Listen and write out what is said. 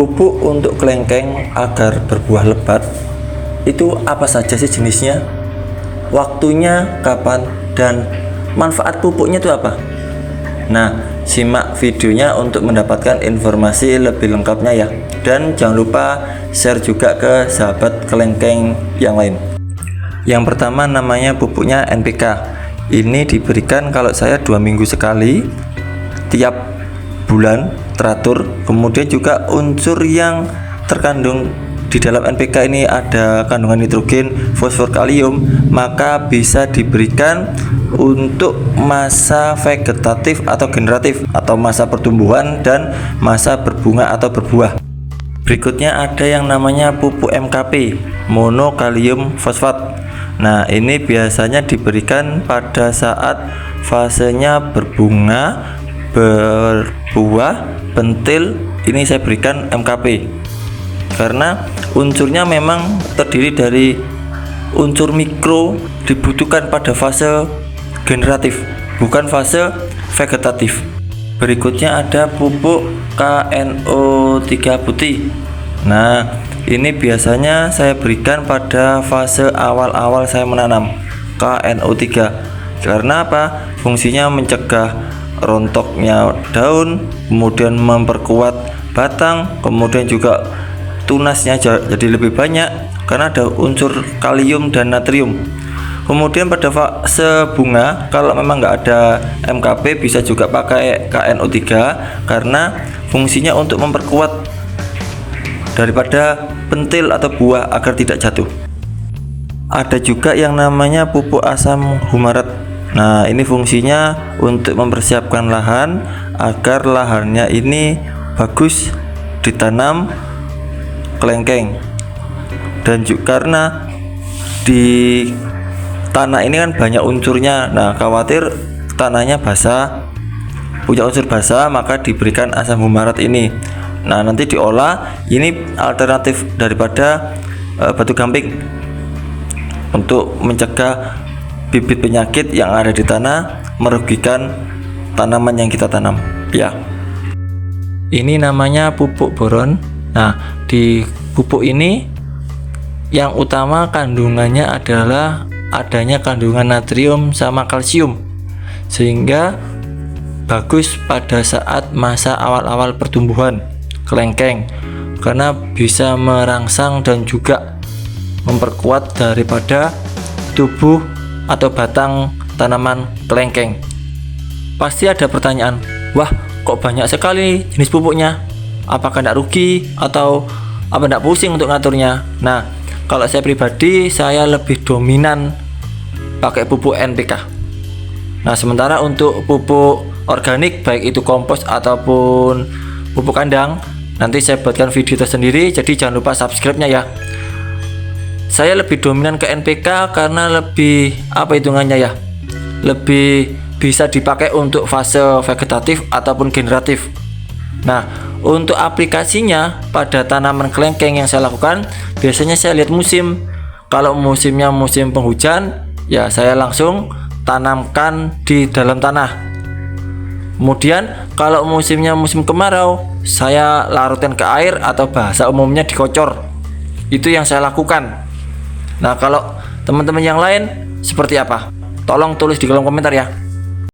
Pupuk untuk kelengkeng agar berbuah lebat itu apa saja sih jenisnya, waktunya kapan, dan manfaat pupuknya itu apa? Nah, simak videonya untuk mendapatkan informasi lebih lengkapnya ya. Dan jangan lupa share juga ke sahabat kelengkeng yang lain. Yang pertama namanya pupuknya NPK. Ini diberikan kalau saya 2 minggu sekali tiap bulan teratur. Kemudian juga unsur yang terkandung di dalam NPK ini ada kandungan nitrogen, fosfor, kalium, maka bisa diberikan untuk masa vegetatif atau generatif atau masa pertumbuhan dan masa berbunga atau berbuah. Berikutnya ada yang namanya pupuk MKP, monokalium fosfat. Nah, ini biasanya diberikan pada saat fasenya berbunga, berbuah, pentil. Ini saya berikan MKP karena unsurnya memang terdiri dari unsur mikro, dibutuhkan pada fase generatif, bukan fase vegetatif. Berikutnya ada pupuk KNO3 putih. Nah, ini biasanya saya berikan pada fase awal-awal saya menanam KNO3. Karena apa? Fungsinya mencegah rontoknya daun, kemudian memperkuat batang, kemudian juga tunasnya jadi lebih banyak karena ada unsur kalium dan natrium. Kemudian pada fase bunga, kalau memang nggak ada MKP, bisa juga pakai KNO3 karena fungsinya untuk memperkuat daripada pentil atau buah agar tidak jatuh. Ada juga yang namanya pupuk asam humarat. Nah, ini fungsinya untuk mempersiapkan lahan agar lahannya ini bagus ditanam kelengkeng. Dan juga karena di tanah ini kan banyak unsurnya. Nah, khawatir tanahnya basah, punya unsur basah, maka diberikan asam humarat ini. Nah, nanti diolah, ini alternatif daripada batu gamping untuk mencegah bibit penyakit yang ada di tanah merugikan tanaman yang kita tanam ya. Ini namanya pupuk boron. Nah, di pupuk ini yang utama kandungannya adalah adanya kandungan natrium sama kalsium, sehingga bagus pada saat masa awal-awal pertumbuhan kelengkeng karena bisa merangsang dan juga memperkuat daripada tubuh atau batang tanaman kelengkeng. Pasti ada pertanyaan, wah kok banyak sekali jenis pupuknya, apakah tidak rugi atau apa tidak pusing untuk ngaturnya? Nah, kalau saya pribadi, saya lebih dominan pakai pupuk NPK. Nah, sementara untuk pupuk organik, baik itu kompos ataupun pupuk kandang, nanti saya buatkan video tersendiri, jadi jangan lupa subscribe-nya ya. Saya lebih dominan ke NPK karena lebih hitungannya ya, lebih bisa dipakai untuk fase vegetatif ataupun generatif. Nah, untuk aplikasinya pada tanaman kelengkeng yang saya lakukan, biasanya saya lihat musim. Kalau musimnya musim penghujan, ya saya langsung tanamkan di dalam tanah. Kemudian kalau musimnya musim kemarau, saya larutkan ke air atau bahasa umumnya dikocor. Itu yang saya lakukan. Nah, kalau teman-teman yang lain seperti apa? Tolong tulis di kolom komentar ya.